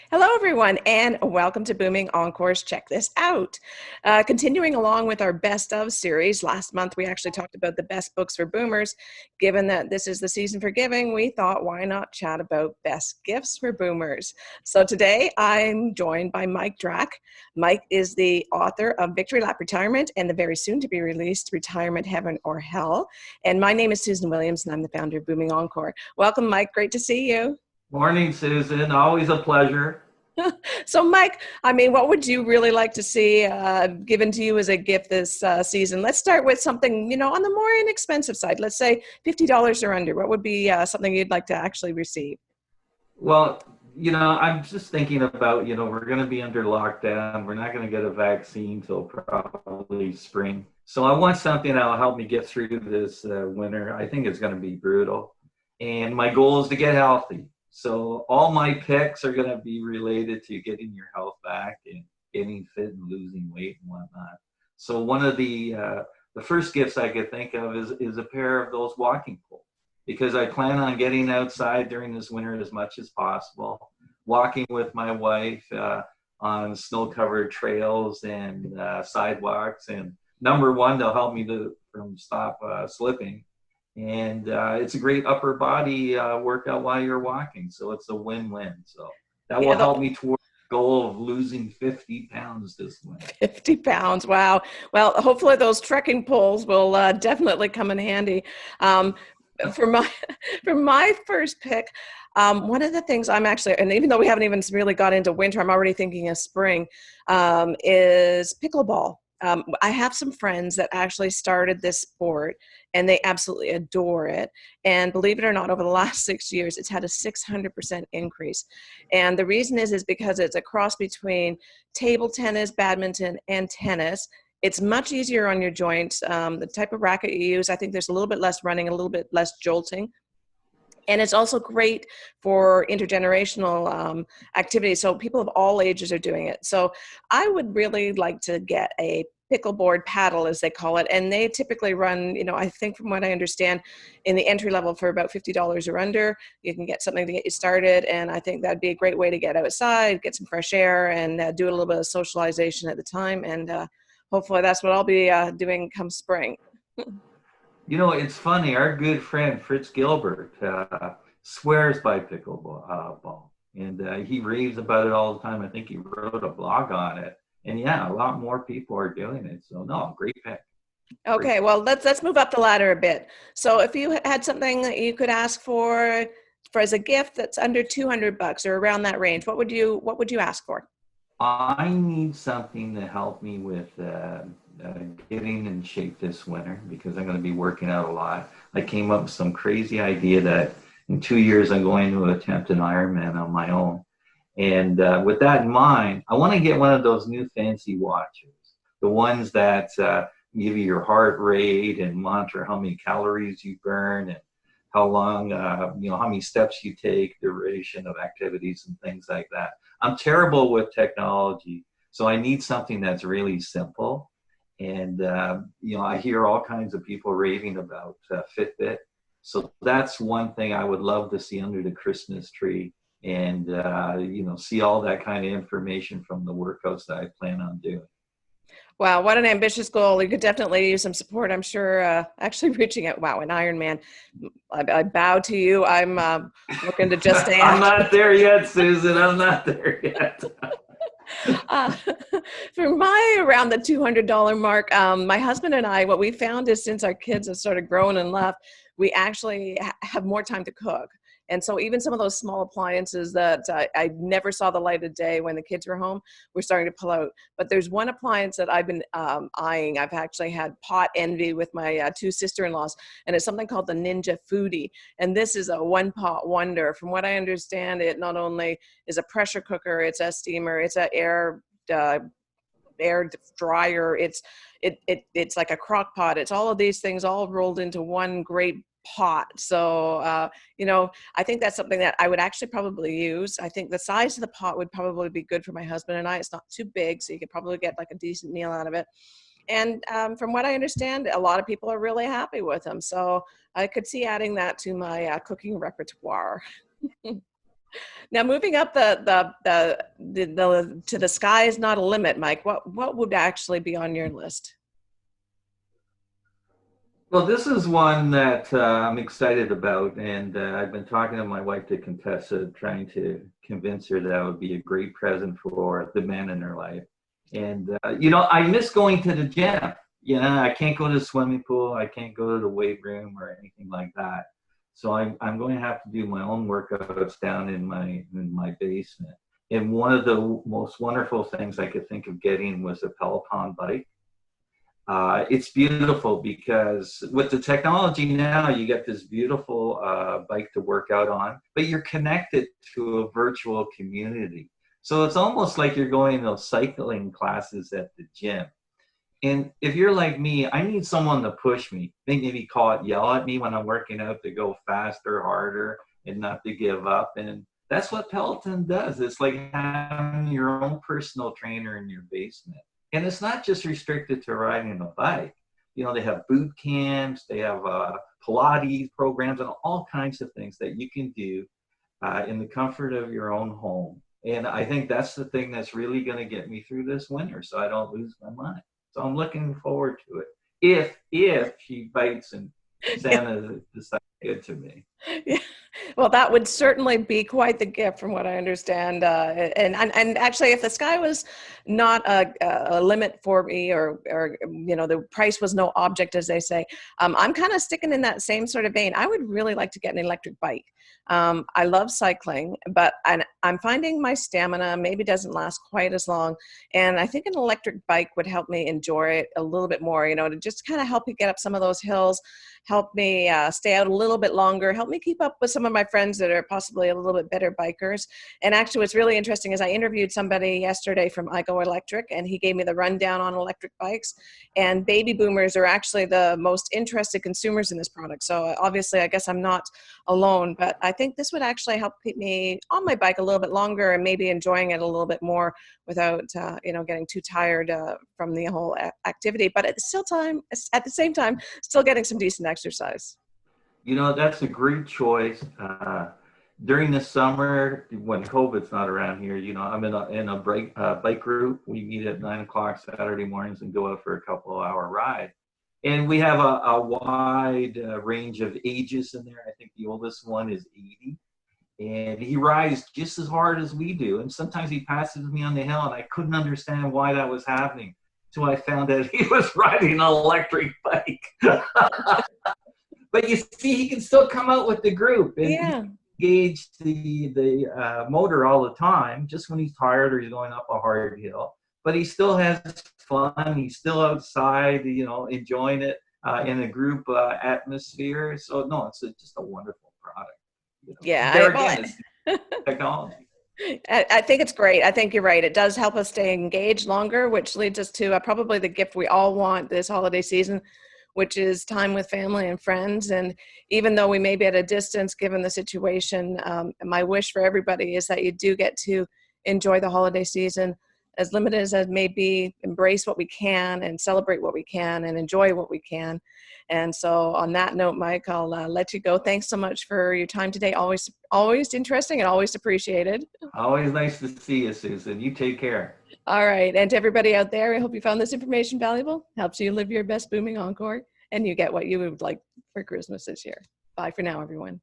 Hello, everyone, and welcome to Booming Encore's Check This Out. Continuing along with our Best Of series, last month we actually talked about the best books for boomers. Given that this is the season for giving, we thought, why not chat about best gifts for boomers? So today I'm joined by Mike Drak. Mike is the author of Victory Lap Retirement and the very soon to be released Retirement Heaven or Hell. And my name is Susan Williams, and I'm the founder of Booming Encore. Welcome, Mike. Great to see you. Morning, Susan. Always a pleasure. So, Mike, I mean, what would you really like to see given to you as a gift this season? Let's start with something, on the more inexpensive side. Let's say $50 or under. What would be something you'd like to actually receive? Well, I'm just thinking about, we're going to be under lockdown. We're not going to get a vaccine till probably spring. So I want something that will help me get through this winter. I think it's going to be brutal. And my goal is to get healthy. So all my picks are going to be related to getting your health back and getting fit and losing weight and whatnot. So one of the first gifts I could think of is a pair of those walking poles, because I plan on getting outside during this winter as much as possible, walking with my wife on snow-covered trails and sidewalks. And number one, they'll help me from stop slipping. And it's a great upper body workout while you're walking. So it's a win-win. So that will help me toward the goal of losing 50 pounds this winter. 50 pounds. Wow. Well, hopefully those trekking poles will definitely come in handy. For my first pick, one of the things I'm actually, and even though we haven't even really got into winter, I'm already thinking of spring, is pickleball. I have some friends that actually started this sport and they absolutely adore it. And believe it or not, over the last 6 years, it's had a 600% increase. And the reason is because it's a cross between table tennis, badminton, and tennis. It's much easier on your joints. The type of racket you use, I think there's a little bit less running, a little bit less jolting. And it's also great for intergenerational activities. So people of all ages are doing it. So I would really like to get a pickleboard paddle, as they call it. And they typically run, I think from what I understand, in the entry level for about $50 or under. You can get something to get you started. And I think that'd be a great way to get outside, get some fresh air, and do a little bit of socialization at the time. And hopefully that's what I'll be doing come spring. It's funny. Our good friend Fritz Gilbert swears by pickleball, and he raves about it all the time. I think he wrote a blog on it, and yeah, a lot more people are doing it. So no, great pick. Okay, well let's move up the ladder a bit. So if you had something that you could ask for as a gift that's under $200 or around that range, what would you ask for? I need something to help me with getting in shape this winter, because I'm going to be working out a lot. I came up with some crazy idea that in 2 years I'm going to attempt an Ironman on my own. And with that in mind, I want to get one of those new fancy watches, the ones that give you your heart rate and monitor how many calories you burn and how long, how many steps you take, duration of activities and things like that. I'm terrible with technology, so I need something that's really simple. And, I hear all kinds of people raving about Fitbit. So that's one thing I would love to see under the Christmas tree, and, see all that kind of information from the workouts that I plan on doing. Wow, what an ambitious goal. You could definitely use some support, I'm sure. Actually reaching out, wow, an Ironman. I bow to you. I'm looking to just stay I'm not there yet, Susan. I'm not there yet. For around the $200 mark, my husband and I, what we found is since our kids have sort of grown and left, we actually have more time to cook. And so even some of those small appliances that I never saw the light of day when the kids were home, we're starting to pull out. But there's one appliance that I've been eyeing. I've actually had pot envy with my two sister-in-laws, and it's something called the Ninja Foodie. And this is a one-pot wonder. From what I understand, it not only is a pressure cooker, it's a steamer, it's an air dryer, it's like a crock pot. It's all of these things all rolled into one great pot. So, I think that's something that I would actually probably use. I think the size of the pot would probably be good for my husband and I. It's not too big, so you could probably get like a decent meal out of it. And from what I understand, a lot of people are really happy with them. So I could see adding that to my cooking repertoire. Now, moving up to the sky is not a limit, Mike. What would actually be on your list? Well, this is one that I'm excited about, and I've been talking to my wife, to Contessa, trying to convince her that would be a great present for the men in her life. And I miss going to the gym. I can't go to the swimming pool, I can't go to the weight room or anything like that. So I'm going to have to do my own workouts down in my basement. And one of the most wonderful things I could think of getting was a Peloton bike. It's beautiful because with the technology now, you get this beautiful bike to work out on, but you're connected to a virtual community. So it's almost like you're going to cycling classes at the gym. And if you're like me, I need someone to push me, maybe yell at me when I'm working out to go faster, harder, and not to give up. And that's what Peloton does. It's like having your own personal trainer in your basement. And it's not just restricted to riding a bike. They have boot camps, they have Pilates programs, and all kinds of things that you can do in the comfort of your own home. And I think that's the thing that's really going to get me through this winter, so I don't lose my mind. So I'm looking forward to it. If she bites and Santa decides good to me. Yeah. Well, that would certainly be quite the gift, from what I understand. And actually, if the sky was not a limit for me, or the price was no object, as they say, I'm kind of sticking in that same sort of vein. I would really like to get an electric bike. I love cycling, but I'm finding my stamina maybe doesn't last quite as long. And I think an electric bike would help me enjoy it a little bit more, to just kind of help me get up some of those hills, help me stay out a little bit longer, help me keep up with some of my friends that are possibly a little bit better bikers. And actually, what's really interesting is I interviewed somebody yesterday from Encore Electric, and he gave me the rundown on electric bikes. And baby boomers are actually the most interested consumers in this product. So obviously, I guess I'm not alone, but I think this would actually help keep me on my bike a little bit longer and maybe enjoying it a little bit more without, getting too tired from the whole activity. But at the same time, still getting some decent exercise. That's a great choice. During the summer, when COVID's not around here, I'm in a bike group. We meet at 9 o'clock Saturday mornings and go out for a couple of hour ride. And we have a wide range of ages in there. I think the oldest one is 80. And he rides just as hard as we do. And sometimes he passes me on the hill, and I couldn't understand why that was happening. So I found out he was riding an electric bike. But you see, he can still come out with the group and engage the motor all the time, just when he's tired or he's going up a hard hill. But he still has fun. He's still outside, enjoying it in a group atmosphere. So no, it's just a wonderful product. It's technology. I think it's great. I think you're right. It does help us stay engaged longer, which leads us to probably the gift we all want this holiday season, which is time with family and friends. And even though we may be at a distance, given the situation, my wish for everybody is that you do get to enjoy the holiday season, as limited as it may be, embrace what we can and celebrate what we can and enjoy what we can. And so on that note, Mike, I'll let you go. Thanks so much for your time today. Always interesting and always appreciated. Always nice to see you, Susan. You take care. All right. And to everybody out there, I hope you found this information valuable. Helps you live your best booming Encore, and you get what you would like for Christmas this year. Bye for now, everyone.